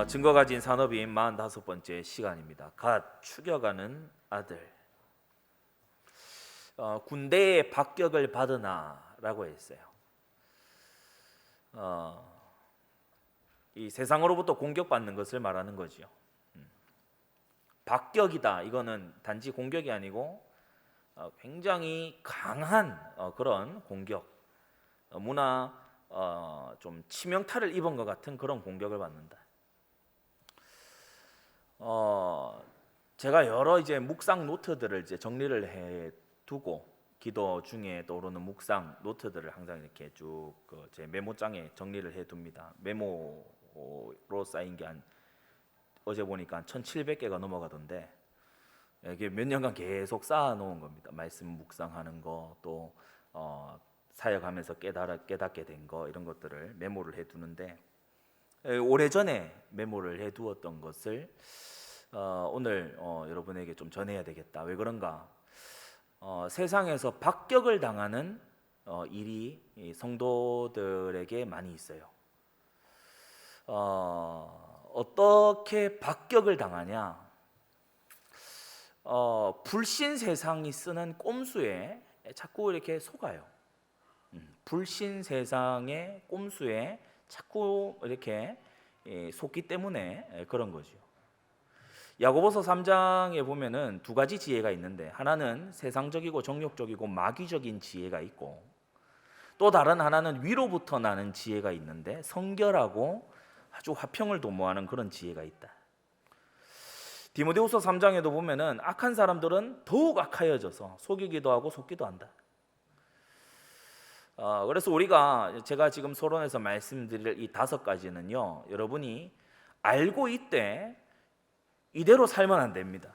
증거 가진 산업인 45번째 시간입니다. 갓 추격하는 아들. 군대에 박격을 받으나라고 했어요. 이 세상으로부터 공격받는 것을 말하는 거지요. 박격이다. 이거는 단지 공격이 아니고 굉장히 강한 그런 공격, 너무나 좀 치명타를 입은 것 같은 그런 공격을 받는다. 제가 여러 이제 묵상 노트들을 이제 정리를 해 두고 기도 중에 떠오르는 묵상 노트들을 항상 이렇게 쭉 제 메모장에 정리를 해 둡니다. 메모로 쌓인 게 어제 보니까 1,700개가 넘어가던데, 이게 몇 년간 계속 쌓아 놓은 겁니다. 말씀 묵상하는 거, 또 사역하면서 깨닫게 된 거, 이런 것들을 메모를 해 두는데, 오래전에 메모를 해 두었던 것을 오늘 여러분에게 좀 전해야 되겠다. 왜 그런가? 세상에서 박격을 당하는 일이 성도들에게 많이 있어요. 어떻게 박격을 당하냐? 불신 세상이 쓰는 꼼수에 자꾸 이렇게 속아요. 불신 세상의 꼼수에 자꾸 이렇게 속기 때문에 그런 거죠. 야고보서 3장에 보면은 두 가지 지혜가 있는데, 하나는 세상적이고 정욕적이고 마귀적인 지혜가 있고, 또 다른 하나는 위로부터 나는 지혜가 있는데 성결하고 아주 화평을 도모하는 그런 지혜가 있다. 디모데후서 3장에도 보면은 악한 사람들은 더욱 악하여져서 속이기도 하고 속기도 한다. 그래서 제가 지금 서론에서 말씀드릴 이 5가지는요, 여러분이 알고 있되 이대로 살면 안 됩니다.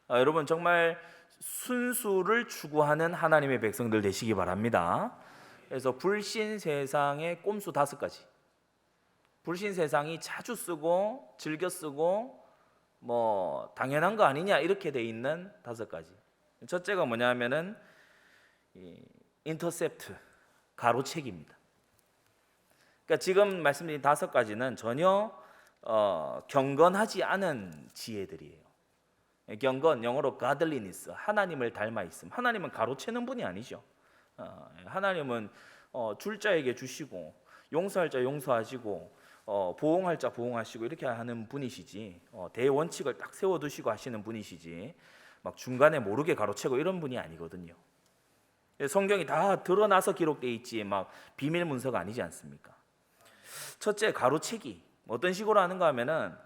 여러분 정말 순수를 추구하는 하나님의 백성들 되시기 바랍니다. 그래서 불신 세상의 꼼수 5가지, 불신 세상이 자주 쓰고 즐겨 쓰고 뭐 당연한 거 아니냐 이렇게 돼 있는 5가지. 첫째가 뭐냐면은 인터셉트, 가로채기입니다. 그러니까 지금 말씀드린 5가지는 전혀 경건하지 않은 지혜들이에요. 경건, 영어로 godliness, 하나님을 닮아 있음. 하나님은 가로채는 분이 아니죠. 하나님은 줄 자에게 주시고, 용서할 자 용서하시고, 보응할 자 보응하시고, 이렇게 하는 분이시지, 대원칙을 딱 세워두시고 하시는 분이시지, 막 중간에 모르게 가로채고 이런 분이 아니거든요. 성경이 다 드러나서 기록되어 있지 막 비밀 문서가 아니지 않습니까? 첫째, 가로채기. 어떤 식으로 하는가 하면은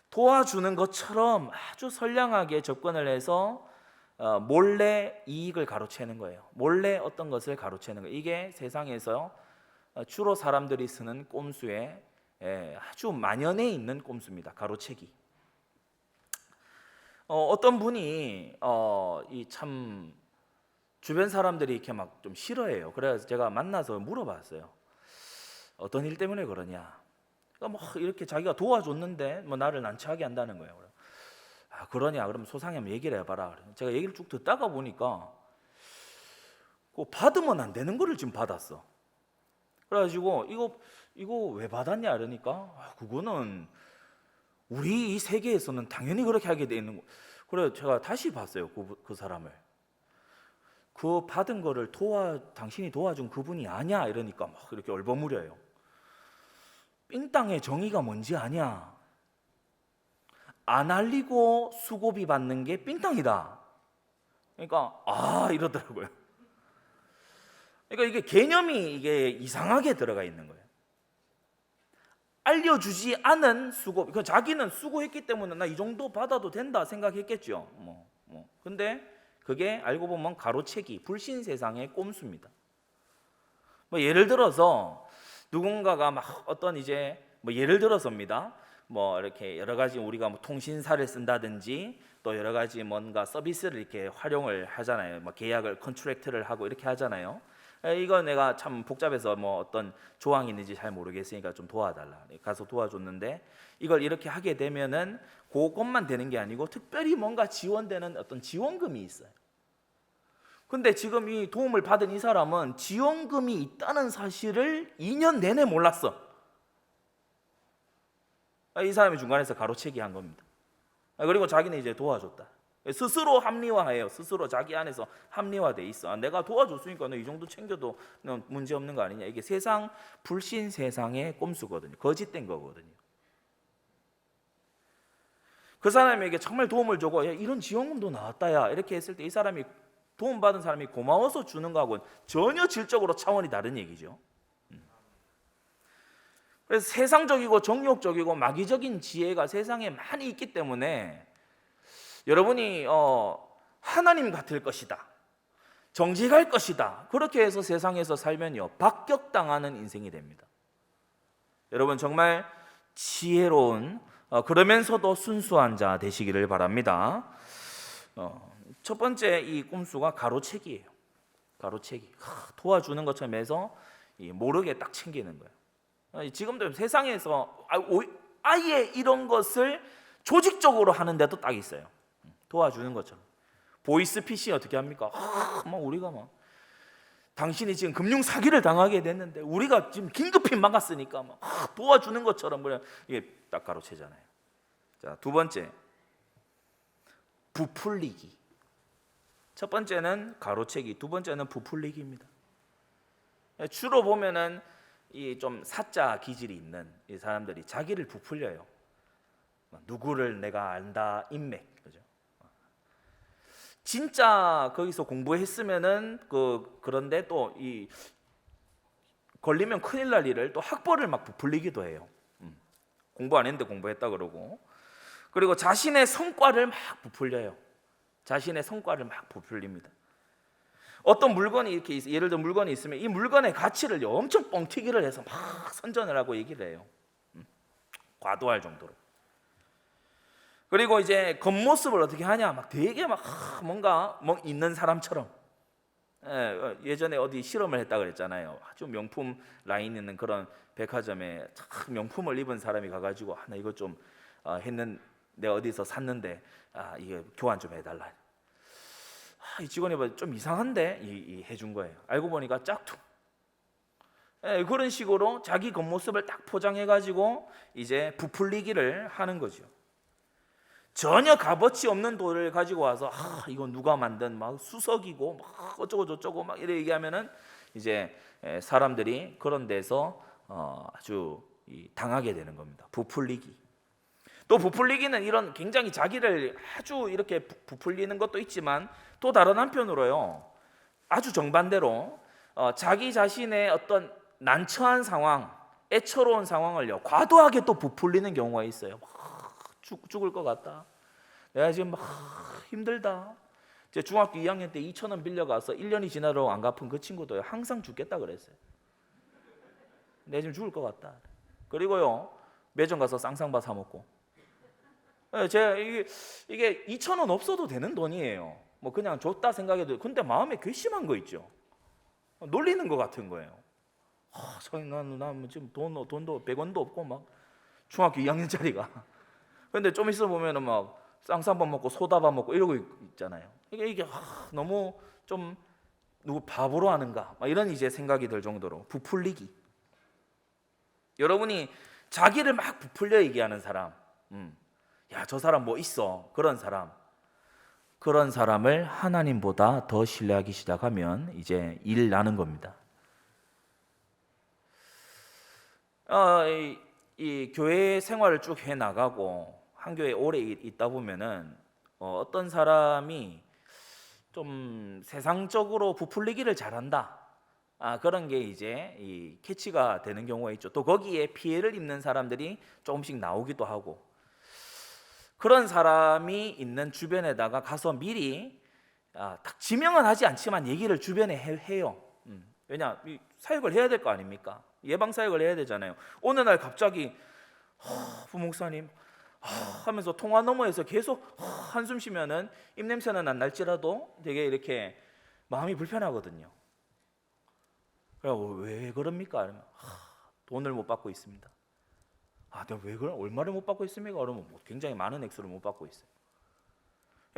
도와주는 것처럼 아주 선량하게 접근을 해서 몰래 이익을 가로채는 거예요. 몰래 어떤 것을 가로채는 거예요. 이게 세상에서 주로 사람들이 쓰는 꼼수에 아주 만연해 있는 꼼수입니다. 가로채기. 어떤 분이 참 주변 사람들이 이렇게 막 좀 싫어해요. 그래서 제가 만나서 물어봤어요. 어떤 일 때문에 그러냐? 그러니까 뭐 이렇게 자기가 도와줬는데 뭐 나를 난처하게 한다는 거예요. 그러냐? 그럼 소상히 한번 얘기를 해봐라. 제가 얘기를 쭉 듣다가 보니까 받으면 안 되는 거를 지금 받았어. 그래가지고 이거 왜 받았냐? 이러니까 그거는 우리 이 세계에서는 당연히 그렇게 하게 돼 있는 거. 그래 제가 다시 봤어요. 그 사람을. 그 받은 거를 당신이 도와준 그분이 아냐? 이러니까 막 이렇게 얼버무려요. 삥땅의 정의가 뭔지 아냐? 안 알리고 수고비 받는 게 삥땅이다. 그러니까 이러더라고요. 그러니까 이게 개념이 이상하게 들어가 있는 거예요. 알려주지 않은 수고비. 자기는 수고했기 때문에 나 이 정도 받아도 된다 생각했겠죠. 근데 그게 알고 보면 가로채기, 불신 세상의 꼼수입니다. 뭐 예를 들어서 누군가가 막 어떤 예를 들어서입니다. 뭐 이렇게 여러 가지 우리가 뭐 통신사를 쓴다든지 또 여러 가지 뭔가 서비스를 이렇게 활용을 하잖아요. 뭐 계약을 컨트랙트를 하고 이렇게 하잖아요. 이거 내가 참 복잡해서 뭐 어떤 조항이 있는지 잘 모르겠으니까 좀 도와달라. 가서 도와줬는데 이걸 이렇게 하게 되면은 그것만 되는 게 아니고 특별히 뭔가 지원되는 어떤 지원금이 있어요. 근데 지금 이 도움을 받은 이 사람은 지원금이 있다는 사실을 2년 내내 몰랐어. 이 사람이 중간에서 가로채기 한 겁니다. 그리고 자기는 이제 도와줬다. 스스로 합리화해요. 스스로 자기 안에서 합리화돼 있어. 내가 도와줬으니까 너 이 정도 챙겨도 문제 없는 거 아니냐. 이게 세상 불신 세상의 꼼수거든요. 거짓된 거거든요. 그 사람에게 정말 도움을 주고 야, 이런 지원금도 나왔다야 이렇게 했을 때 이 사람이 도움받은 사람이 고마워서 주는 거하고는 전혀 질적으로 차원이 다른 얘기죠. 그래서 세상적이고 정욕적이고 마귀적인 지혜가 세상에 많이 있기 때문에 여러분이 하나님 같을 것이다, 정직할 것이다, 그렇게 해서 세상에서 살면요 박격당하는 인생이 됩니다. 여러분 정말 지혜로운 그러면서도 순수한 자 되시기를 바랍니다. 첫 번째 이 꼼수가 가로채기예요. 가로채기. 도와주는 것처럼 해서 모르게 딱 챙기는 거예요. 지금도 세상에서 아예 이런 것을 조직적으로 하는 데도 딱 있어요. 도와주는 것처럼. 보이스피싱 어떻게 합니까? 막 우리가 막 당신이 지금 금융 사기를 당하게 됐는데 우리가 지금 긴급히 막았으니까 막 도와주는 것처럼 그냥 이게 딱 가로채잖아요. 자, 두 번째 부풀리기. 첫 번째는 가로채기, 두 번째는 부풀리기입니다. 주로 보면은 이 좀 사자 기질이 있는 이 사람들이 자기를 부풀려요. 누구를 내가 안다, 인맥, 그죠? 진짜 거기서 공부했으면은 그런데 또 이 걸리면 큰일 날 일을 또 학벌을 막 부풀리기도 해요. 공부 안 했는데 공부했다 그러고, 그리고 자신의 성과를 막 부풀려요. 자신의 성과를 막 부풀립니다. 어떤 물건이 이렇게 예를 들어 물건이 있으면 이 물건의 가치를 엄청 뻥튀기를 해서 막 선전을 하고 얘기를 해요. 과도할 정도로. 그리고 이제 겉모습을 어떻게 하냐, 막 되게 막 뭔가 있는 사람처럼. 예전에 어디 실험을 했다 그랬잖아요. 아주 명품 라인 있는 그런 백화점에 명품을 입은 사람이 가가지고 나 이거 좀 내가 어디서 샀는데 이게 교환 좀 해달라. 이 직원이 봐 좀 이상한데 해준 거예요. 알고 보니까 짝퉁. 그런 식으로 자기 겉모습을 딱 포장해가지고 이제 부풀리기를 하는 거죠. 전혀 값어치 없는 돌을 가지고 와서 이거 누가 만든 막 수석이고 막 어쩌고 저쩌고 막 이래 얘기하면은 이제 사람들이 그런 데서 아주 당하게 되는 겁니다. 부풀리기. 또 부풀리기는 이런 굉장히 자기를 아주 이렇게 부풀리는 것도 있지만 또 다른 한편으로요 아주 정반대로 자기 자신의 어떤 난처한 상황, 애처로운 상황을요 과도하게 또 부풀리는 경우가 있어요. 죽을 것 같다. 내가 지금 막 힘들다. 제 중학교 2학년 때 2,000원 빌려가서 1년이 지나도 안 갚은 그 친구도 항상 죽겠다 그랬어요. 내가 지금 죽을 것 같다. 그리고요 매점 가서 쌍쌍바 사 먹고. 제가 이게 2,000원 없어도 되는 돈이에요. 뭐 그냥 줬다 생각해도 근데 마음에 괘씸한 거 있죠. 놀리는 것 같은 거예요. 난 지금 돈도 100원도 없고 막 중학교 2학년짜리가. 근데 좀 있어 보면은 막 쌍쌍밥 먹고 소다밥 먹고 이러고 있잖아요. 이게 너무 좀 누구 바보로 하는가? 막 이런 이제 생각이 들 정도로 부풀리기. 여러분이 자기를 막 부풀려 얘기하는 사람, 야, 저 사람 뭐 있어? 그런 사람을 하나님보다 더 신뢰하기 시작하면 이제 일 나는 겁니다. 이 교회 생활을 쭉 해 나가고 한 교회에 오래 있다 보면은 어떤 사람이 좀 세상적으로 부풀리기를 잘한다. 그런 게 이제 이 캐치가 되는 경우가 있죠. 또 거기에 피해를 입는 사람들이 조금씩 나오기도 하고, 그런 사람이 있는 주변에다가 가서 미리 딱 지명은 하지 않지만 얘기를 주변에 해요. 왜냐, 사역을 해야 될 거 아닙니까? 예방 사역을 해야 되잖아요. 어느 날 갑자기 부목사님 하면서 통화 너머에서 계속 한숨 쉬면은 입냄새는 안 날지라도 되게 이렇게 마음이 불편하거든요. 그래서 왜 그럽니까? 그러면 돈을 못 받고 있습니다. 내가 왜 그래? 얼마를 못 받고 있습니까? 그러면 굉장히 많은 액수를 못 받고 있어요.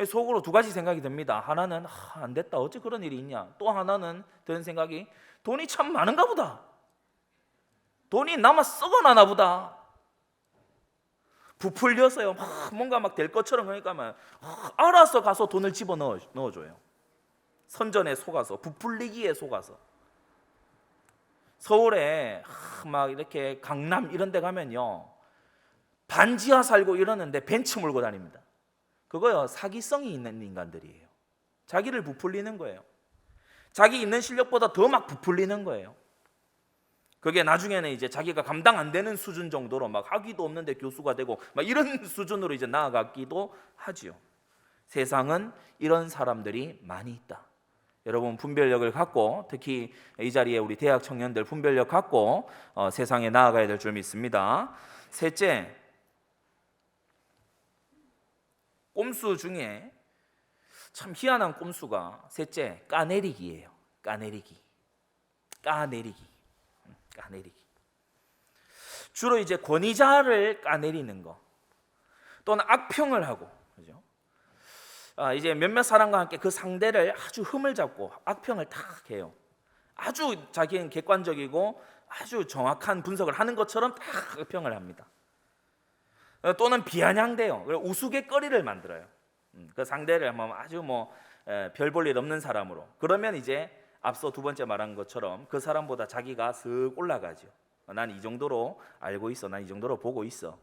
속으로 두 가지 생각이 듭니다. 하나는 안 됐다. 어째 그런 일이 있냐? 또 하나는 드는 생각이 돈이 참 많은가 보다. 돈이 남아 썩어나나 보다. 부풀려서요. 막 뭔가 막 될 것처럼 그러니까 막 알아서 가서 돈을 집어 넣어줘요. 선전에 속아서, 부풀리기에 속아서. 서울에 막 이렇게 강남 이런 데 가면요, 반지하 살고 이러는데 벤츠 몰고 다닙니다. 그거요, 사기성이 있는 인간들이에요. 자기를 부풀리는 거예요. 자기 있는 실력보다 더 막 부풀리는 거예요. 그게 나중에는 이제 자기가 감당 안 되는 수준 정도로 막 학위도 없는데 교수가 되고 막 이런 수준으로 이제 나아가기도 하지요. 세상은 이런 사람들이 많이 있다. 여러분 분별력을 갖고, 특히 이 자리에 우리 대학 청년들 분별력 갖고 세상에 나아가야 될 줄 믿습니다. 셋째, 꼼수 중에 참 희한한 꼼수가 셋째, 까내리기예요. 까내리기. 주로 이제 권위자를 까내리는 거, 또는 악평을 하고, 그죠? 이제 몇몇 사람과 함께 그 상대를 아주 흠을 잡고 악평을 탁 해요. 아주 자기는 객관적이고 아주 정확한 분석을 하는 것처럼 탁 악평을 합니다. 또는 비아냥대요. 우스갯거리를 만들어요. 그 상대를 아주 별 볼 일 없는 사람으로. 그러면 이제 앞서 두 번째 말한 것처럼 그 사람보다 자기가 쓱 올라가죠. 난 이 정도로 알고 있어, 난 이 정도로 보고 있어.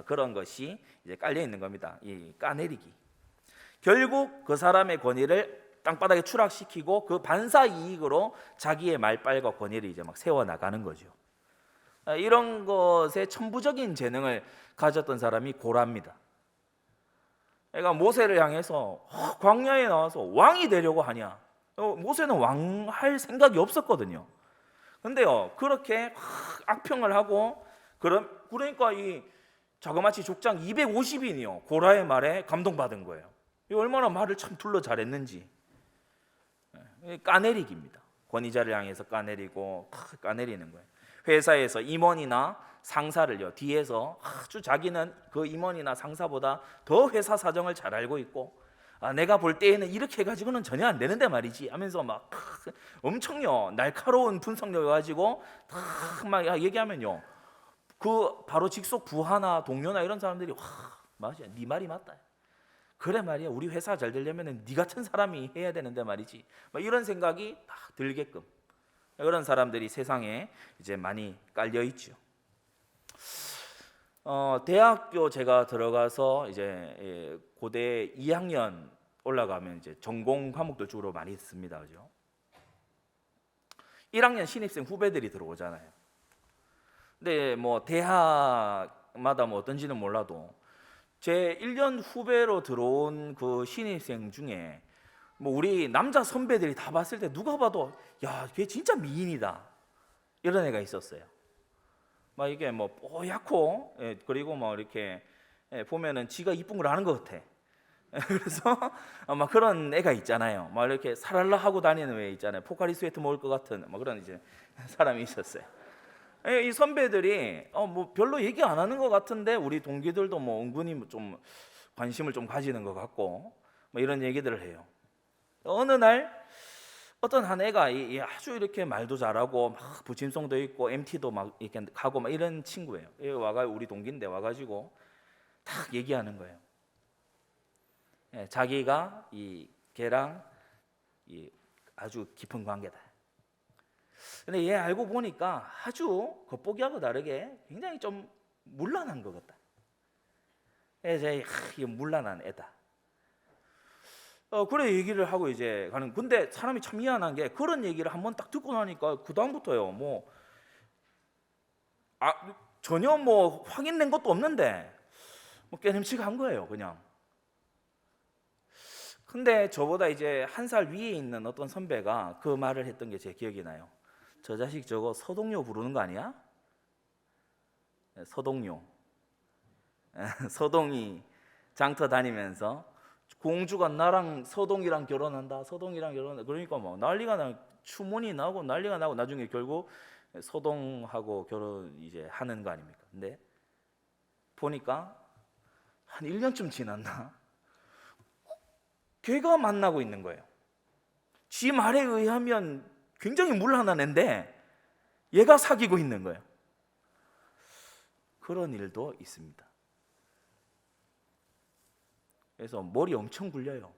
그런 것이 이제 깔려 있는 겁니다. 이 까내리기. 결국 그 사람의 권위를 땅바닥에 추락시키고 그 반사 이익으로 자기의 말빨과 권위를 이제 막 세워 나가는 거죠. 이런 것에 천부적인 재능을 가졌던 사람이 고라입니다. 그러니까 모세를 향해서 광야에 나와서 왕이 되려고 하냐? 모세는 왕 할 생각이 없었거든요. 근데요, 그렇게 악평을 하고 그러니까 이 자그마치 족장 250인이요 고라의 말에 감동받은 거예요. 이 얼마나 말을 참 둘러 잘했는지. 까내리기입니다. 권위자를 향해서 까내리고 까내리는 거예요. 회사에서 임원이나 상사를요, 뒤에서 아주 자기는 그 임원이나 상사보다 더 회사 사정을 잘 알고 있고, 내가 볼 때에는 이렇게 해가지고는 전혀 안 되는데 말이지 하면서 막 엄청요 날카로운 분석력을 가지고 막 얘기하면요, 그 바로 직속 부하나 동료나 이런 사람들이 맞아, 네 말이 맞다. 그래 말이야, 우리 회사 잘 되려면 네 같은 사람이 해야 되는데 말이지. 막 이런 생각이 딱 들게끔 그런 사람들이 세상에 이제 많이 깔려 있죠. 대학교 제가 들어가서 이제 고대 2학년 올라가면 이제 전공 과목들 주로 많이 있습니다, 그죠? 1학년 신입생 후배들이 들어오잖아요. 근데 대학마다 어떤지는 몰라도 제 1년 후배로 들어온 그 신입생 중에 우리 남자 선배들이 다 봤을 때 누가 봐도 야, 걔 진짜 미인이다 이런 애가 있었어요. 막 이게 뽀얗고, 그리고 이렇게 보면은 지가 이쁜 걸 아는 것 같아. 그래서 막 그런 애가 있잖아요. 막 이렇게 사랄라 하고 다니는 애 있잖아요. 포카리 스웨트 먹을 것 같은 그런 이제 사람이 있었어요. 이 선배들이 별로 얘기 안 하는 것 같은데 우리 동기들도 은근히 좀 관심을 좀 가지는 것 같고 이런 얘기들을 해요. 어느 날 어떤 한 애가 아주 이렇게 말도 잘하고 막 부침성도 있고 MT도 막 이렇게 가고 막 이런 친구예요. 우리 동기인데 와가지고 딱 얘기하는 거예요. 자기가 걔랑 아주 깊은 관계다. 근데 얘 알고 보니까 아주 겉보기하고 다르게 굉장히 좀 문란한 것 같다. 이제 문란한 애다. 그래 얘기를 하고 이제 가는. 근데 사람이 참 미안한 게 그런 얘기를 한번 딱 듣고 나니까 그 다음부터요 전혀 확인된 것도 없는데 깨름칙한 거예요, 그냥. 근데 저보다 이제 한 살 위에 있는 어떤 선배가 그 말을 했던 게 제 기억이 나요. 저 자식 저거 서동요 부르는 거 아니야? 서동요. 서동이 장터 다니면서 공주가 나랑 서동이랑 결혼한다. 서동이랑 결혼한다. 그러니까 난리가 나, 추문이 나고 난리가 나고 나중에 결국 서동하고 결혼 이제 하는 거 아닙니까? 근데 보니까 한 1년쯤 지났나? 걔가 만나고 있는 거예요. 지 말에 의하면 굉장히 문란한 애인데 얘가 사귀고 있는 거예요. 그런 일도 있습니다. 그래서 머리 엄청 굴려요.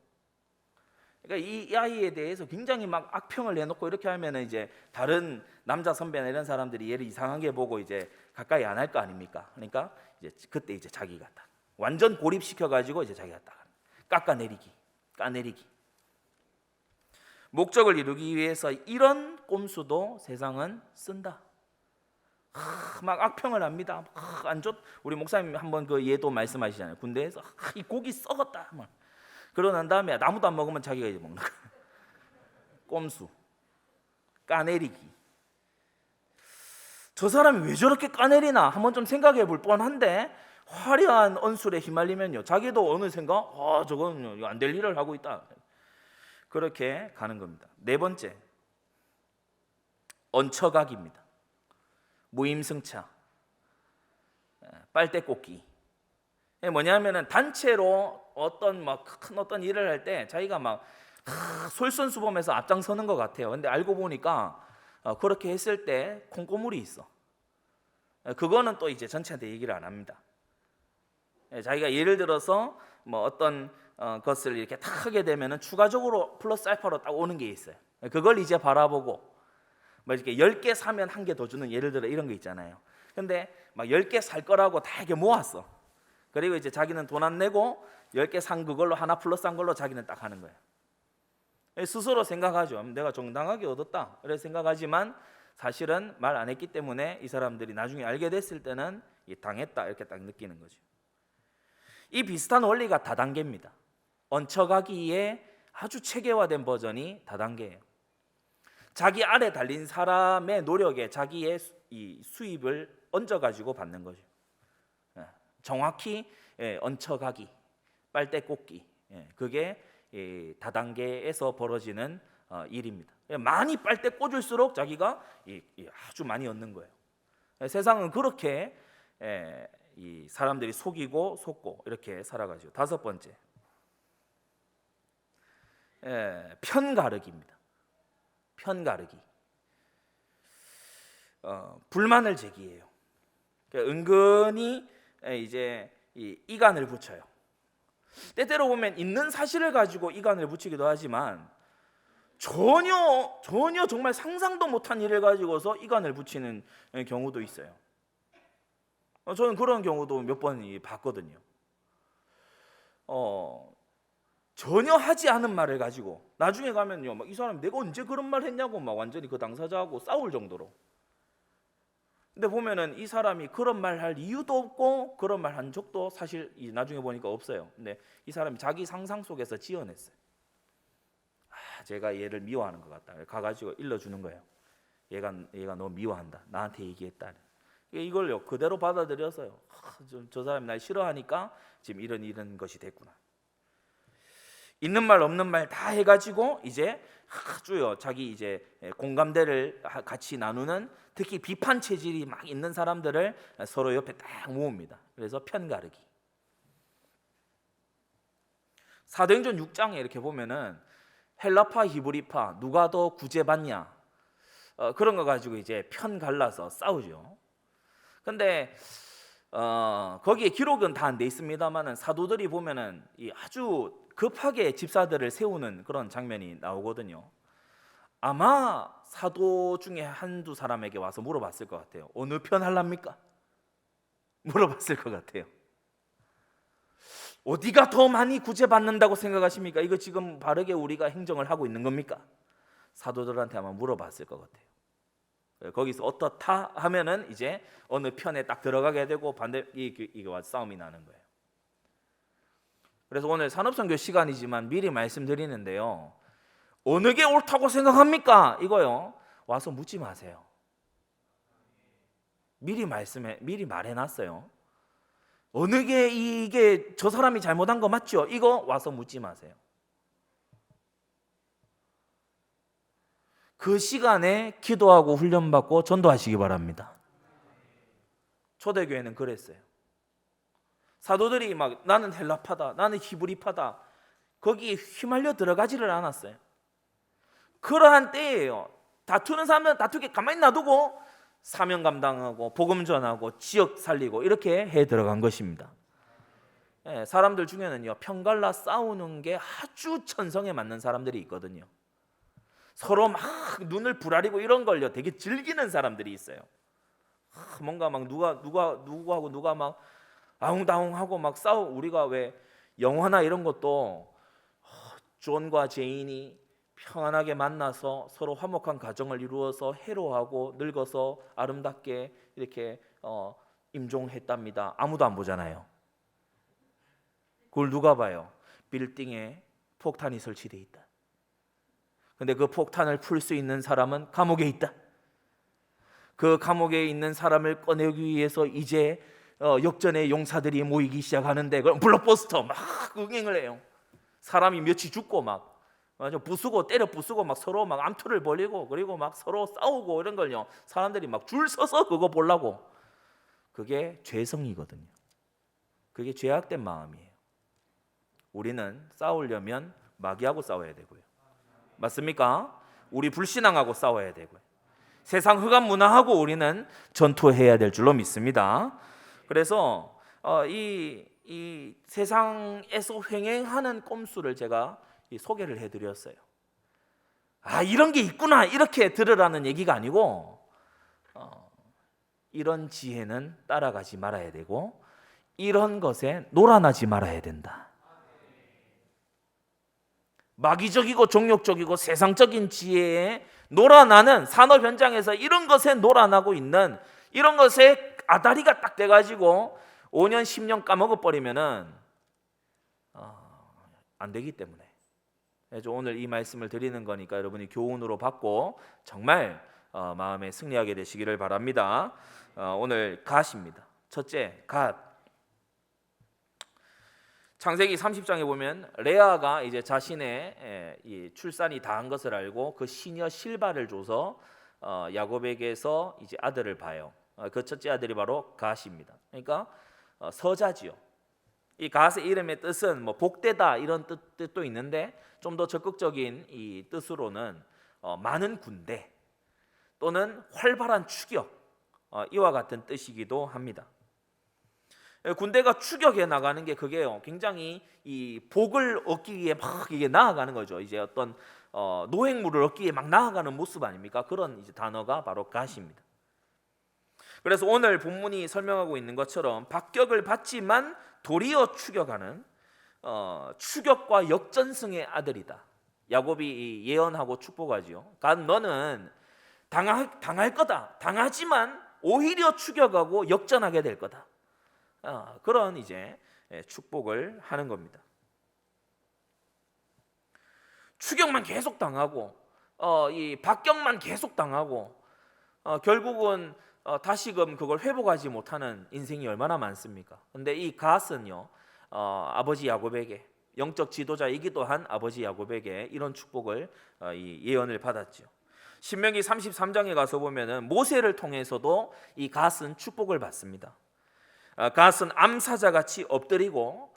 그러니까 이 아이에 대해서 굉장히 막 악평을 내놓고 이렇게 하면은 이제 다른 남자 선배나 이런 사람들이 얘를 이상하게 보고 이제 가까이 안 할 거 아닙니까? 그러니까 이제 그때 이제 자기가 딱 완전 고립시켜 가지고 이제 자기가 딱 깎아내리기, 까내리기. 목적을 이루기 위해서 이런 꼼수도 세상은 쓴다. 막 악평을 합니다. 안 좋. 우리 목사님 한번 그 예도 말씀하시잖아요. 군대에서 이 고기 썩었다. 막. 그러고 난 다음에 아무도 안 먹으면 자기가 이제 먹는 거야. 꼼수, 까내리기. 저 사람이 왜 저렇게 까내리나 한번 좀 생각해 볼 뻔한데 화려한 언술에 휘말리면요, 자기도 어느 생각, 저건 안 될 일을 하고 있다. 그렇게 가는 겁니다. 네 번째, 얹혀가기입니다. 무임승차, 빨대 꽂기. 뭐냐면은 단체로 어떤 막 큰 어떤 일을 할 때 자기가 막 솔선수범해서 앞장서는 것 같아요. 근데 알고 보니까 그렇게 했을 때 콩고물이 있어. 그거는 또 이제 전체한테 얘기를 안 합니다. 자기가 예를 들어서 뭐 어떤 것을 이렇게 탁 하게 되면은 추가적으로 플러스 알파로 딱 오는 게 있어요. 그걸 이제 바라보고 뭐 이렇게 10개 사면 1개 더 주는, 예를 들어 이런 거 있잖아요. 근데 막 10개 살 거라고 다 이렇게 모았어. 그리고 이제 자기는 돈 안 내고 10개 산 그걸로 하나 플러스한 걸로 자기는 딱 하는 거예요. 스스로 생각하죠. 내가 정당하게 얻었다. 그래 생각하지만 사실은 말 안 했기 때문에 이 사람들이 나중에 알게 됐을 때는 당했다 이렇게 딱 느끼는 거죠. 이 비슷한 원리가 다단계입니다. 얹혀가기에 아주 체계화된 버전이 다단계예요. 자기 아래 달린 사람의 노력에 자기의 이 수입을 얹어가지고 받는 거죠. 정확히 얹혀가기, 빨대 꽂기, 그게 다단계에서 벌어지는 일입니다. 많이 빨대 꽂을수록 자기가 아주 많이 얻는 거예요. 세상은 그렇게 이 사람들이 속이고 속고 이렇게 살아가죠. 다섯 번째, 편가르기입니다. 편가르기. 불만을 제기해요. 그러니까 은근히 이제 이간을 붙여요. 때때로 보면 있는 사실을 가지고 이간을 붙이기도 하지만 전혀 정말 상상도 못한 일을 가지고서 이간을 붙이는 경우도 있어요. 저는 그런 경우도 몇 번 봤거든요. 전혀 하지 않은 말을 가지고 나중에 가면요, 막 이 사람 내가 언제 그런 말 했냐고 막 완전히 그 당사자하고 싸울 정도로. 근데 보면은 이 사람이 그런 말 할 이유도 없고 그런 말 한 적도 사실 나중에 보니까 없어요. 근데 이 사람이 자기 상상 속에서 지어냈어요. 제가 얘를 미워하는 것 같다. 가가지고 일러주는 거예요. 얘가 너 미워한다. 나한테 얘기했다. 이걸요 그대로 받아들여서요. 저 사람이 날 싫어하니까 지금 이런 것이 됐구나. 있는 말 없는 말 다 해가지고 이제 아주요 자기 이제 공감대를 같이 나누는, 특히 비판 체질이 막 있는 사람들을 서로 옆에 딱 모읍니다. 그래서 편가르기. 사도행전 6장에 이렇게 보면은 헬라파 히브리파 누가 더 구제받냐 그런 거 가지고 이제 편 갈라서 싸우죠. 근데 거기에 기록은 다 안 돼 있습니다만은 사도들이 보면은 이 아주 급하게 집사들을 세우는 그런 장면이 나오거든요. 아마 사도 중에 한두 사람에게 와서 물어봤을 것 같아요. 어느 편 할랍니까? 물어봤을 것 같아요. 어디가 더 많이 구제받는다고 생각하십니까? 이거 지금 바르게 우리가 행정을 하고 있는 겁니까? 사도들한테 아마 물어봤을 것 같아요. 거기서 어떻다 하면은 이제 어느 편에 딱 들어가게 되고 반대 이거 싸움이 나는 거예요. 그래서 오늘 산업선교 시간이지만 미리 말씀드리는데요. 어느 게 옳다고 생각합니까? 이거요. 와서 묻지 마세요. 미리 말해놨어요. 어느 게 이게 저 사람이 잘못한 거 맞죠? 이거 와서 묻지 마세요. 그 시간에 기도하고 훈련받고 전도하시기 바랍니다. 초대교회는 그랬어요. 사도들이 막 나는 헬라파다, 나는 히브리파다 거기에 휘말려 들어가지를 않았어요. 그러한 때예요. 다투는 사람은 다투게 가만히 놔두고 사명 감당하고 복음 전하고 지역 살리고 이렇게 해 들어간 것입니다. 사람들 중에는요, 편갈라 싸우는 게 아주 천성에 맞는 사람들이 있거든요. 서로 막 눈을 부라리고 이런 걸요 되게 즐기는 사람들이 있어요. 뭔가 막 누구하고 누가 막 아웅다웅하고 막 우리가 왜 영화나 이런 것도 존과 제인이 평안하게 만나서 서로 화목한 가정을 이루어서 해로하고 늙어서 아름답게 이렇게 임종했답니다. 아무도 안 보잖아요. 그걸 누가 봐요? 빌딩에 폭탄이 설치되어 있다. 근데 그 폭탄을 풀 수 있는 사람은 감옥에 있다. 그 감옥에 있는 사람을 꺼내기 위해서 이제 역전의 용사들이 모이기 시작하는데 그럼 블록버스터 막 응행을 해요. 사람이 몇이 죽고 막 부수고 때려 부수고 막 서로 막 암투를 벌이고 그리고 막 서로 싸우고 이런 걸요 사람들이 막 줄 서서 그거 보려고. 그게 죄성이거든요. 그게 죄악된 마음이에요. 우리는 싸우려면 마귀하고 싸워야 되고요. 맞습니까? 우리 불신앙하고 싸워야 되고요. 세상 흑암 문화하고 우리는 전투해야 될 줄로 믿습니다. 그래서 이 세상에서 횡행하는 꼼수를 제가 소개를 해드렸어요. 이런 게 있구나 이렇게 들으라는 얘기가 아니고 이런 지혜는 따라가지 말아야 되고 이런 것에 놀아나지 말아야 된다. 마귀적이고 종욕적이고 세상적인 지혜에 놀아나는 산업 현장에서 이런 것에 놀아나고 있는 이런 것에 아다리가 딱 돼가지고 5년 10년 까먹어버리면은 안 되기 때문에 그래서 오늘 이 말씀을 드리는 거니까 여러분이 교훈으로 받고 정말 마음에 승리하게 되시기를 바랍니다. 오늘 갓입니다. 첫째 갓. 창세기 30장에 보면 레아가 이제 자신의 이 출산이 다한 것을 알고 그 시녀 실바를 줘서 야곱에게서 이제 아들을 봐요. 그 첫째 아들이 바로 갓입니다. 그러니까 서자지요. 이 갓의 이름의 뜻은 뭐 복되다 이런 뜻도 있는데 좀 더 적극적인 이 뜻으로는 많은 군대 또는 활발한 추격 이와 같은 뜻이기도 합니다. 군대가 추격해 나가는 게 그게요. 굉장히 이 복을 얻기 위해 막 이게 나아가는 거죠. 이제 어떤 노획물을 얻기 위해 막 나아가는 모습 아닙니까? 그런 이제 단어가 바로 갓입니다. 그래서 오늘 본문이 설명하고 있는 것처럼 박격을 받지만 도리어 추격하는 추격과 역전승의 아들이다. 야곱이 예언하고 축복하지요. 갓 너는 당할 거다. 당하지만 오히려 추격하고 역전하게 될 거다. 그런 이제 축복을 하는 겁니다. 추격만 계속 당하고 이 박격만 계속 당하고 결국은 다시금 그걸 회복하지 못하는 인생이 얼마나 많습니까? 근데 이 갓은요 아버지 야곱에게 영적 지도자이기도 한 아버지 야곱에게 이런 축복을 이 예언을 받았죠. 신명기 33장에 가서 보면은 모세를 통해서도 이 갓은 축복을 받습니다. 갓은 암사자같이 엎드리고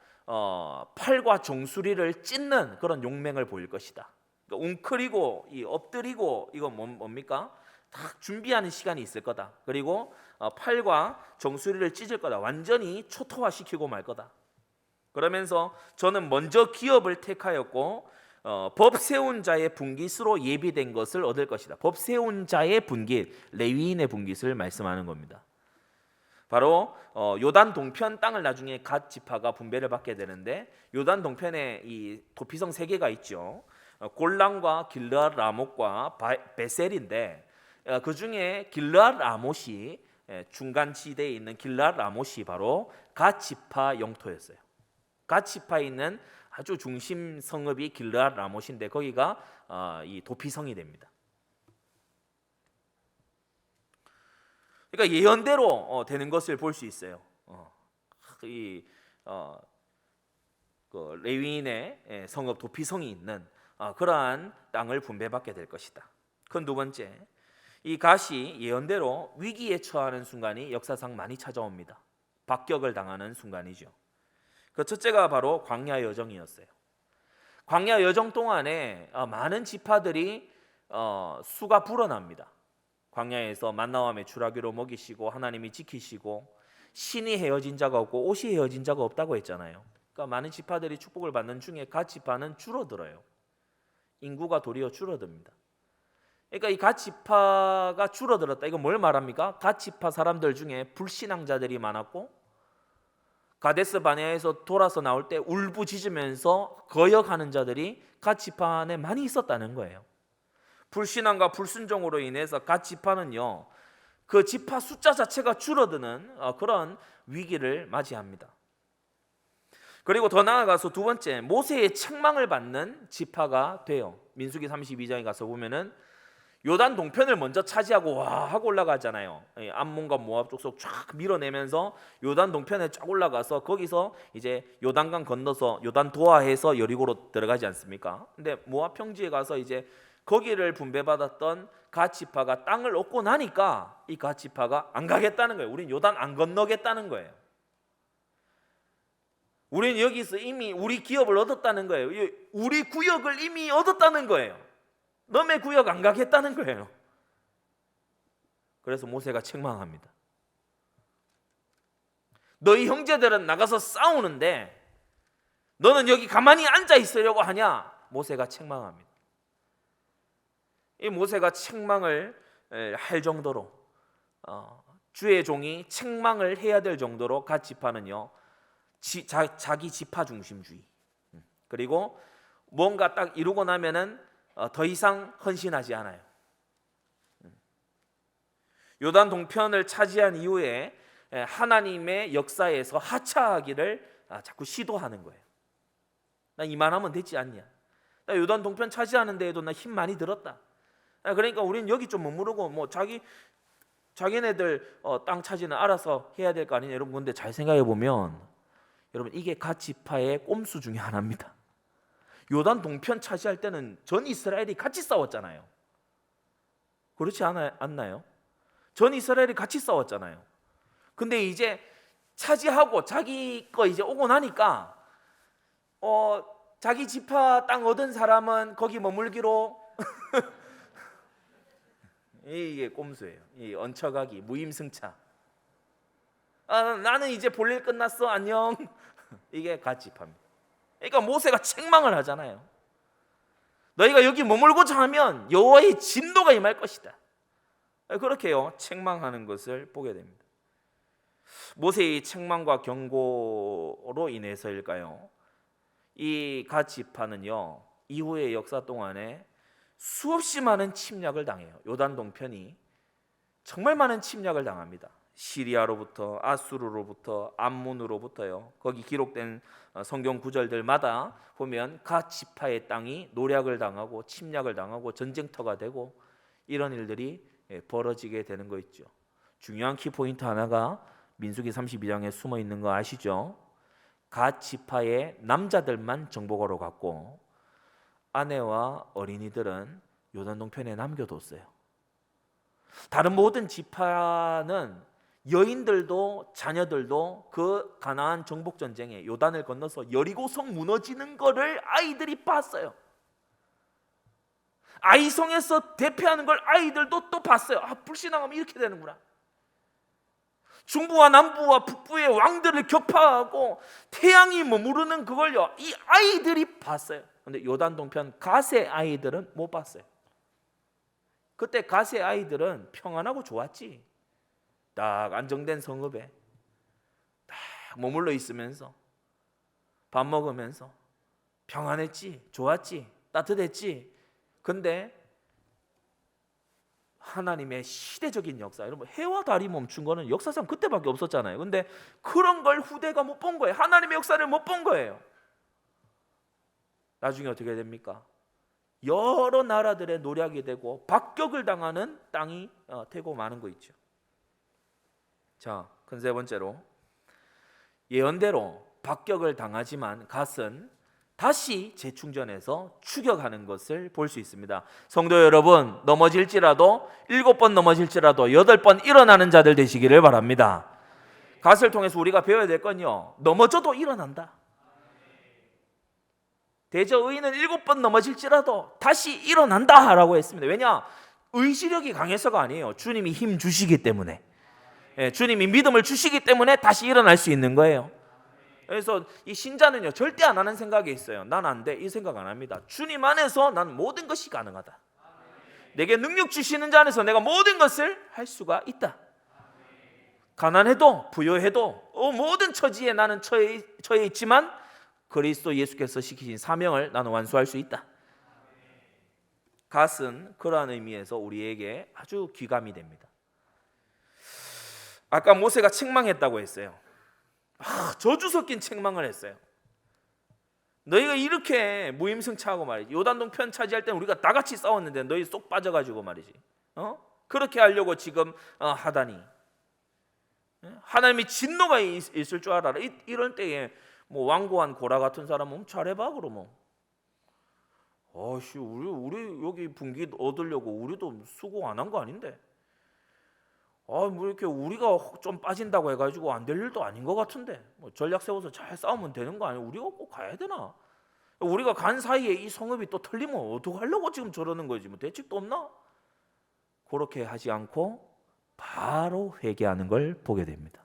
팔과 종수리를 찢는 그런 용맹을 보일 것이다. 그러니까 웅크리고 이 엎드리고 이건 뭡니까? 딱 준비하는 시간이 있을 거다. 그리고 팔과 정수리를 찢을 거다. 완전히 초토화시키고 말 거다. 그러면서 저는 먼저 기업을 택하였고 법 세운 자의 분깃으로 예비된 것을 얻을 것이다. 법 세운 자의 분깃, 레위인의 분깃을 말씀하는 겁니다. 바로 요단 동편 땅을 나중에 갓 지파가 분배를 받게 되는데 요단 동편에 이 도피성 세 개가 있죠. 골란과 길르앗 라못과 베셀인데 그 중에 길르앗 라못이 중간 지대에 있는 길르앗 라못이 바로 갓 지파 영토였어요. 갓 지파에 있는 아주 중심 성읍이 길르앗 라못인데 거기가 이 도피성이 됩니다. 그러니까 예언대로 되는 것을 볼 수 있어요. 그 레위인의 성읍 도피성이 있는 그러한 땅을 분배받게 될 것이다. 그건 두 번째. 이 갓이 예언대로 위기에 처하는 순간이 역사상 많이 찾아옵니다. 박격을 당하는 순간이죠. 그 첫째가 바로 광야 여정이었어요. 광야 여정 동안에 많은 지파들이 수가 불어납니다. 광야에서 만나와 메추라기로 먹이시고 하나님이 지키시고 신이 헤어진 자가 없고 옷이 헤어진 자가 없다고 했잖아요. 그러니까 많은 지파들이 축복을 받는 중에 갓 지파는 줄어들어요. 인구가 도리어 줄어듭니다. 그러니까 이 갓 지파가 줄어들었다. 이건 뭘 말합니까? 갓 지파 사람들 중에 불신앙자들이 많았고 가데스 바네아에서 돌아서 나올 때 울부짖으면서 거역하는 자들이 갓 지파 안에 많이 있었다는 거예요. 불신앙과 불순종으로 인해서 갓 지파는요, 그 지파 숫자 자체가 줄어드는 그런 위기를 맞이합니다. 그리고 더 나아가서 두 번째, 모세의 책망을 받는 지파가 돼요. 민수기 32장에 가서 보면은 요단 동편을 먼저 차지하고 와 하고 올라가잖아요. 암몬과 모압 족속 쫙 밀어내면서 요단 동편에 쫙 올라가서 거기서 이제 요단강 건너서 요단 도하해서 여리고로 들어가지 않습니까? 근데 모압 평지에 가서 이제 거기를 분배받았던 갓 지파가 땅을 얻고 나니까 이 갓 지파가 안 가겠다는 거예요. 우린 요단 안 건너겠다는 거예요. 우린 여기서 이미 우리 기업을 얻었다는 거예요. 우리 구역을 이미 얻었다는 거예요. 너네 구역 안 가겠다는 거예요. 그래서 모세가 책망합니다. 너희 형제들은 나가서 싸우는데 너는 여기 가만히 앉아 있으려고 하냐? 모세가 책망합니다. 이 모세가 책망을 할 정도로 주의 종이 책망을 해야 될 정도로 갓 지파는요, 자기 지파 중심주의, 그리고 뭔가 딱 이루고 나면은 더 이상 헌신하지 않아요. 요단 동편을 차지한 이후에 하나님의 역사에서 하차하기를 자꾸 시도하는 거예요. 나 이만하면 되지 않냐? 나 요단 동편 차지하는 데에도 나 힘 많이 들었다. 그러니까 우리는 여기 좀 머무르고 뭐 자기네들 땅 차지는 알아서 해야 될 거 아니냐, 여러분. 근데 잘 생각해 보면 여러분, 이게 갓 지파의 꼼수 중에 하나입니다. 요단 동편 차지할 때는 전 이스라엘이 같이 싸웠잖아요. 그렇지 않나요? 전 이스라엘이 같이 싸웠잖아요. 근데 이제 차지하고 자기 거 이제 오고 나니까 자기 지파 땅 얻은 사람은 거기 머물기로 이게 꼼수예요. 이 얹혀가기, 무임승차. 나는 이제 볼일 끝났어, 안녕. 이게 갓 지파입니다. 그러니까 모세가 책망을 하잖아요. 너희가 여기 머물고자 하면 여호와의 진노가 임할 것이다. 그렇게요, 책망하는 것을 보게 됩니다. 모세의 책망과 경고로 인해서일까요? 이 갓 지파는요, 이후의 역사 동안에 수없이 많은 침략을 당해요. 요단 동편이 정말 많은 침략을 당합니다. 시리아로부터, 아수르로부터, 암몬으로부터요. 거기 기록된 성경 구절들마다 보면 갓 지파의 땅이 노략을 당하고 침략을 당하고 전쟁터가 되고 이런 일들이 벌어지게 되는 거 있죠. 중요한 키포인트 하나가 민수기 32장에 숨어 있는 거 아시죠? 갓 지파의 남자들만 정복하러 갔고 아내와 어린이들은 요단 동편에 남겨뒀어요. 다른 모든 지파는 여인들도 자녀들도 그 가나안 정복 전쟁에 요단을 건너서 여리고성 무너지는 거를 아이들이 봤어요. 아이성에서 대표하는 걸 아이들도 또 봤어요. 불신앙하면 이렇게 되는구나. 중부와 남부와 북부의 왕들을 격파하고 태양이 머무르는 그걸요, 이 아이들이 봤어요. 그런데 요단 동편 갓의 아이들은 못 봤어요. 그때 갓의 아이들은 평안하고 좋았지. 딱 안정된 성읍에 딱 머물러 있으면서 밥 먹으면서 평안했지, 좋았지, 따뜻했지. 근데 하나님의 시대적인 역사, 여러분, 해와 달이 멈춘 거는 역사상 그때밖에 없었잖아요. 근데 그런 걸 후대가 못 본 거예요. 하나님의 역사를 못 본 거예요. 나중에 어떻게 됩니까? 여러 나라들의 노략이 되고 박격을 당하는 땅이 되고 마는 거 있죠. 자, 큰 세 번째로, 예언대로 박격을 당하지만 갓은 다시 재충전해서 추격하는 것을 볼 수 있습니다. 성도 여러분, 넘어질지라도 7번 넘어질지라도 8번 일어나는 자들 되시기를 바랍니다. 갓을 통해서 우리가 배워야 될 건요, 넘어져도 일어난다. 대저 의인은 7번 넘어질지라도 다시 일어난다 라고 했습니다. 왜냐? 의지력이 강해서가 아니에요. 주님이 힘 주시기 때문에, 주님이 믿음을 주시기 때문에 다시 일어날 수 있는 거예요. 그래서 이 신자는요 절대 안 하는 생각이 있어요. 난 안 돼, 이 생각 안 합니다. 주님 안에서 난 모든 것이 가능하다. 내게 능력 주시는 자 안에서 내가 모든 것을 할 수가 있다. 가난해도 부여해도 모든 처지에 나는 처해 있지만 그리스도 예수께서 시키신 사명을 나는 완수할 수 있다. 갓은 그러한 의미에서 우리에게 아주 귀감이 됩니다. 아까 모세가 책망했다고 했어요. 저주 섞인 책망을 했어요. 너희가 이렇게 무임승차하고 말이지, 요단동 편 차지할 때는 우리가 다 같이 싸웠는데 너희 쏙 빠져가지고 말이지, 그렇게 하려고 지금 하다니, 하나님이 진노가 있을 줄 알아라. 이럴 때에 뭐 완고한 고라 같은 사람은 잘해봐 그러면. 우리 여기 분기 얻으려고 우리도 수고 안 한 거 아닌데. 뭐 이렇게 우리가 좀 빠진다고 해가지고 안 될 일도 아닌 것 같은데. 뭐 전략 세워서 잘 싸우면 되는 거 아니야? 우리가 꼭 가야 되나? 우리가 간 사이에 이 성읍이 또 털리면 어떡하려고 지금 저러는 거지? 뭐 대책도 없나? 그렇게 하지 않고 바로 회개하는 걸 보게 됩니다.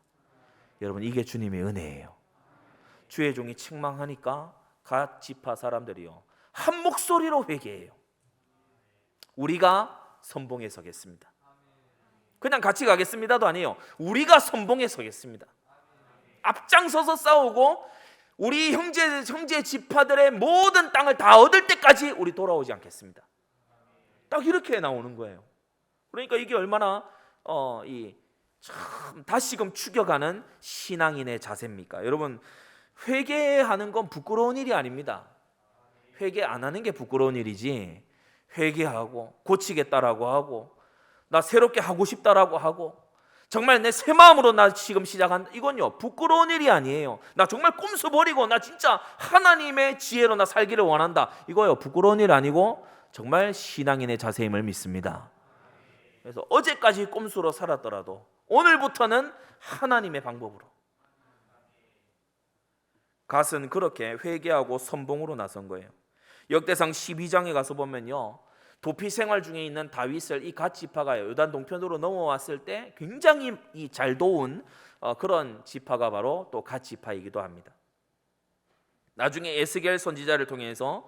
여러분, 이게 주님의 은혜예요. 주의 종이 책망하니까 갓 지파 사람들이요 한 목소리로 회개해요. 우리가 선봉에 서겠습니다. 그냥 같이 가겠습니다도 아니에요. 우리가 선봉에 서겠습니다. 앞장서서 싸우고 우리 형제 지파들의 모든 땅을 다 얻을 때까지 우리 돌아오지 않겠습니다. 딱 이렇게 나오는 거예요. 그러니까 이게 얼마나 참 다시금 추격하는 신앙인의 자세입니까? 여러분, 회개하는 건 부끄러운 일이 아닙니다. 회개 안 하는 게 부끄러운 일이지, 회개하고 고치겠다라고 하고 나 새롭게 하고 싶다라고 하고 정말 내 새 마음으로 나 지금 시작한다, 이건요 부끄러운 일이 아니에요. 나 정말 꼼수 버리고 나 진짜 하나님의 지혜로 나 살기를 원한다, 이거요 부끄러운 일 아니고 정말 신앙인의 자세임을 믿습니다. 그래서 어제까지 꼼수로 살았더라도 오늘부터는 하나님의 방법으로. 갓은 그렇게 회개하고 선봉으로 나선 거예요. 역대상 12장에 가서 보면요, 도피 생활 중에 있는 다윗을 이 갓 지파가 요단 동편으로 넘어왔을 때 굉장히 잘 도운 그런 지파가 바로 또 갓 지파이기도 합니다. 나중에 에스겔 선지자를 통해서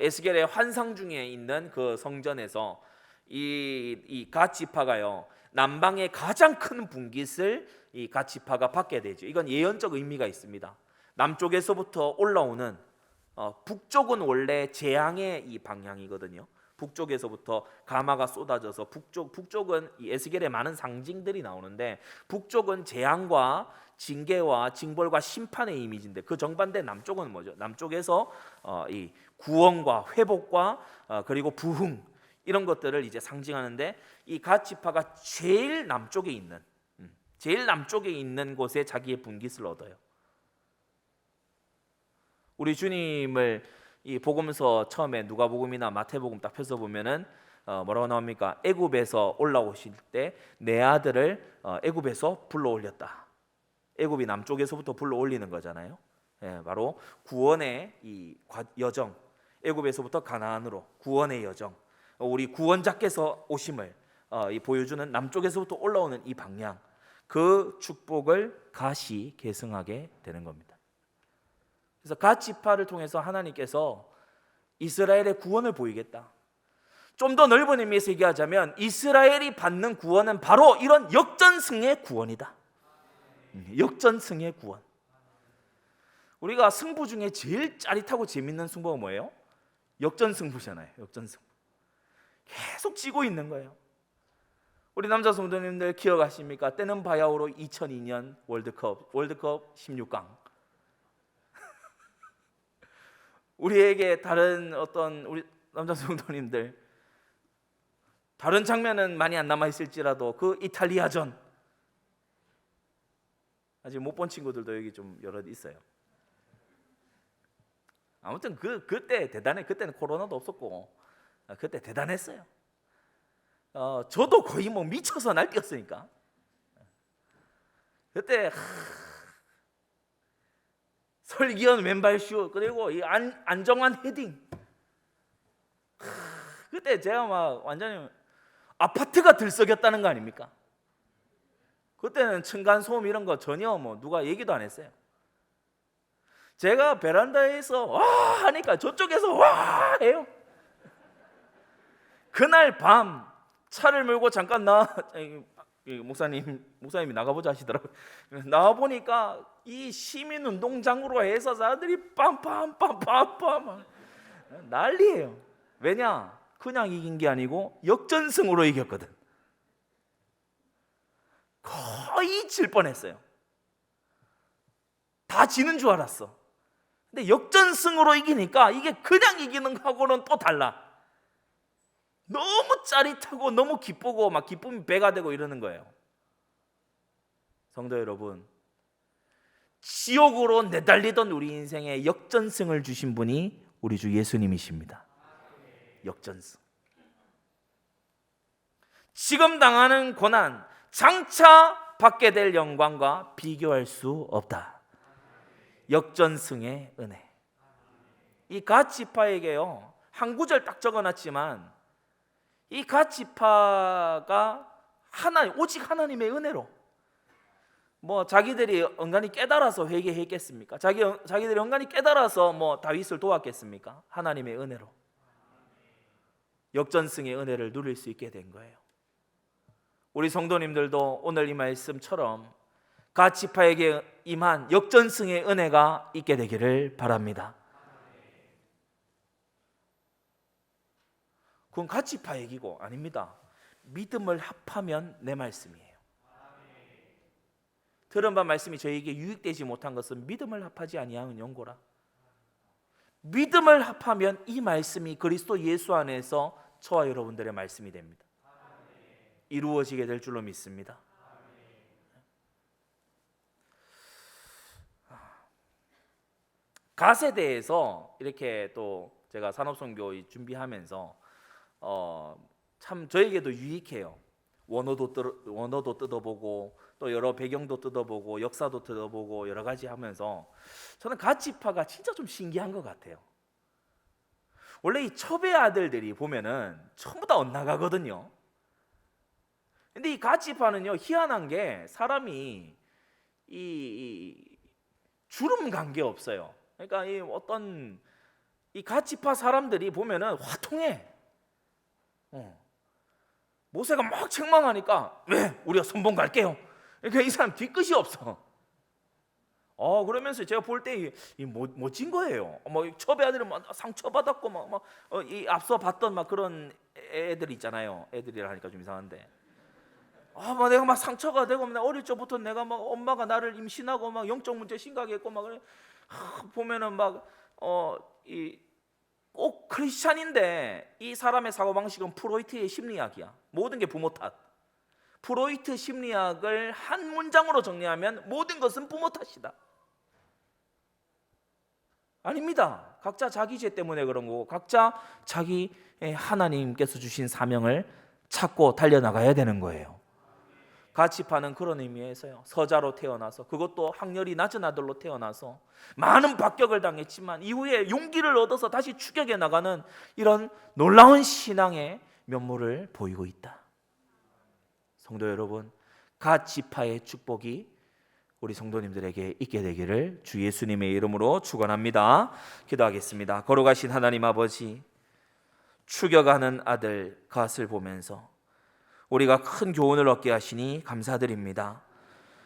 에스겔의 환상 중에 있는 그 성전에서 이 갓 지파가요 남방의 가장 큰 분깃을 이 갓 지파가 받게 되죠. 이건 예언적 의미가 있습니다. 남쪽에서부터 올라오는 북쪽은 원래 재앙의 이 방향이거든요. 북쪽에서부터 가마가 쏟아져서 북쪽은 이 에스겔의 많은 상징들이 나오는데 북쪽은 재앙과 징계와 징벌과 심판의 이미지인데 그 정반대 남쪽은 뭐죠? 남쪽에서 이 구원과 회복과 그리고 부흥, 이런 것들을 이제 상징하는데 이 갓 지파가 제일 남쪽에 있는 곳에 자기의 분깃을 얻어요. 우리 주님을 이 복음서 처음에 누가복음이나 마태복음 딱 펴서 보면은 뭐라고 나옵니까? 애굽에서 올라오실 때 내 아들을 애굽에서 불러 올렸다. 애굽이 남쪽에서부터 불러 올리는 거잖아요. 바로 구원의 이 여정, 애굽에서부터 가나안으로 구원의 여정, 우리 구원자께서 오심을 보여주는 남쪽에서부터 올라오는 이 방향, 그 축복을 갓이 계승하게 되는 겁니다. 그래서 갓 지파를 통해서 하나님께서 이스라엘의 구원을 보이겠다. 좀 더 넓은 의미에서 얘기하자면 이스라엘이 받는 구원은 바로 이런 역전승의 구원이다. 역전승의 구원. 우리가 승부 중에 제일 짜릿하고 재밌는 승부가 뭐예요? 역전승부잖아요. 역전승부. 계속 지고 있는 거예요. 우리 남자 성도님들 기억하십니까? 때는 바야흐로 2002년 월드컵 16강. 우리에게 다른 어떤 우리 남자 성도님들 다른 장면은 많이 안 남아 있을지라도 그 이탈리아전 아직 못 본 친구들도 여기 좀 여럿 있어요. 아무튼 그때 대단해. 그때는 코로나도 없었고 그때 대단했어요. 저도 거의 뭐 미쳐서 날뛰었으니까 그때 설기현 왼발슛 그리고 이 안정환 헤딩. 그때 제가 막 완전히 아파트가 들썩였다는 거 아닙니까? 그때는 층간 소음 이런 거 전혀 뭐 누가 얘기도 안 했어요. 제가 베란다에서 와 하니까 저쪽에서 와 해요. 그날 밤 차를 몰고 잠깐 목사님이 나가보자 하시더라고요. 나와 보니까 이 시민운동장으로 해서 사람들이 빰빰빰빰빰 난리예요. 왜냐? 그냥 이긴 게 아니고 역전승으로 이겼거든. 거의 질 뻔했어요. 다 지는 줄 알았어. 근데 역전승으로 이기니까 이게 그냥 이기는 거하고는 또 달라. 너무 짜릿하고 너무 기쁘고 막 기쁨이 배가 되고 이러는 거예요. 성도 여러분, 지옥으로 내달리던 우리 인생에 역전승을 주신 분이 우리 주 예수님이십니다. 역전승. 지금 당하는 고난, 장차 받게 될 영광과 비교할 수 없다. 역전승의 은혜. 이 갓 지파에게요, 한 구절 딱 적어놨지만 이 갓 지파가 오직 하나님의 은혜로, 뭐 자기들이 언간히 깨달아서 회개했겠습니까? 자기들이 언간히 깨달아서 뭐 다윗을 도왔겠습니까? 하나님의 은혜로 역전승의 은혜를 누릴 수 있게 된 거예요. 우리 성도님들도 오늘 이 말씀처럼 갓 지파에게 임한 역전승의 은혜가 있게 되기를 바랍니다. 그건 갓 지파 얘기고 아닙니다. 믿음을 합하면 내 말씀이에요. 들은 바 말씀이 저에게 유익되지 못한 것은 믿음을 합하지 아니하는 연고라. 믿음을 합하면 이 말씀이 그리스도 예수 안에서 저와 여러분들의 말씀이 됩니다. 이루어지게 될 줄로 믿습니다. 갓에 대해서 이렇게 또 제가 산업선교 준비하면서 참 저에게도 유익해요. 원어도 뜯어보고 또 여러 배경도 뜯어보고 역사도 뜯어보고 여러 가지 하면서 저는 갓 지파가 진짜 좀 신기한 것 같아요. 원래 이 첩의 아들들이 보면은 전부 다 엇나가거든요. 근데 이 갓 지파는요, 희한한 게 사람이 이 주름 관계 없어요. 그러니까 이 갓 지파 사람들이 보면은 화통해. 모세가 막 책망하니까 왜 우리가 선봉 갈게요. 그러니까 이 사람 뒤끝이 없어. 그러면서 제가 볼 때 멋진 거예요. 뭐 첩의 아들은 막 상처 받았고 이 앞서 봤던 막 그런 애들 있잖아요. 애들이라 하니까 좀 이상한데. 막 내가 막 상처가 되고 어릴 적부터 내가 막 엄마가 나를 임신하고 막 영적 문제 심각했고 막 그래. 보면은 막 꼭 크리스찬인데 이 사람의 사고방식은 프로이트의 심리학이야. 모든 게 부모 탓. 프로이트 심리학을 한 문장으로 정리하면 모든 것은 부모 탓이다. 아닙니다. 각자 자기 죄 때문에 그런 거고 각자 자기 하나님께서 주신 사명을 찾고 달려나가야 되는 거예요. 갓 지파는 그런 의미에서요, 서자로 태어나서, 그것도 학렬이 낮은 아들로 태어나서 많은 박격을 당했지만 이후에 용기를 얻어서 다시 추격해 나가는 이런 놀라운 신앙의 면모를 보이고 있다. 성도 여러분, 갓 지파의 축복이 우리 성도님들에게 있게 되기를 주 예수님의 이름으로 축원합니다. 기도하겠습니다. 거룩하신 하나님 아버지, 추격하는 아들 갓을 보면서 우리가 큰 교훈을 얻게 하시니 감사드립니다.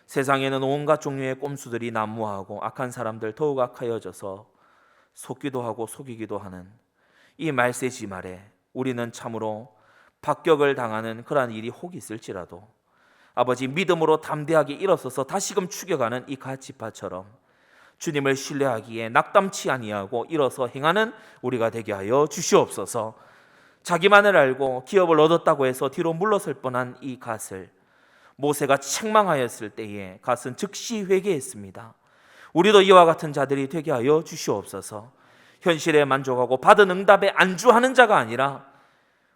세상에는 온갖 종류의 꼼수들이 난무하고 악한 사람들 더욱 악하여져서 속기도 하고 속이기도 하는 이 말세지 말에 우리는 참으로 박격을 당하는 그러한 일이 혹 있을지라도 아버지, 믿음으로 담대하게 일어서서 다시금 추격하는 이 갓 지파처럼 주님을 신뢰하기에 낙담치 아니하고 일어서 행하는 우리가 되게 하여 주시옵소서. 자기만을 알고 기업을 얻었다고 해서 뒤로 물러설 뻔한 이 갓을 모세가 책망하였을 때에 갓은 즉시 회개했습니다. 우리도 이와 같은 자들이 되게 하여 주시옵소서. 현실에 만족하고 받은 응답에 안주하는 자가 아니라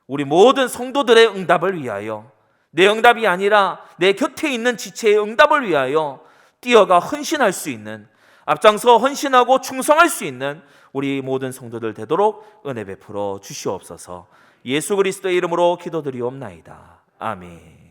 우리 모든 성도들의 응답을 위하여, 내 응답이 아니라 내 곁에 있는 지체의 응답을 위하여 뛰어가 헌신할 수 있는, 앞장서 헌신하고 충성할 수 있는 우리 모든 성도들 되도록 은혜 베풀어 주시옵소서. 예수 그리스도의 이름으로 기도드리옵나이다. 아멘.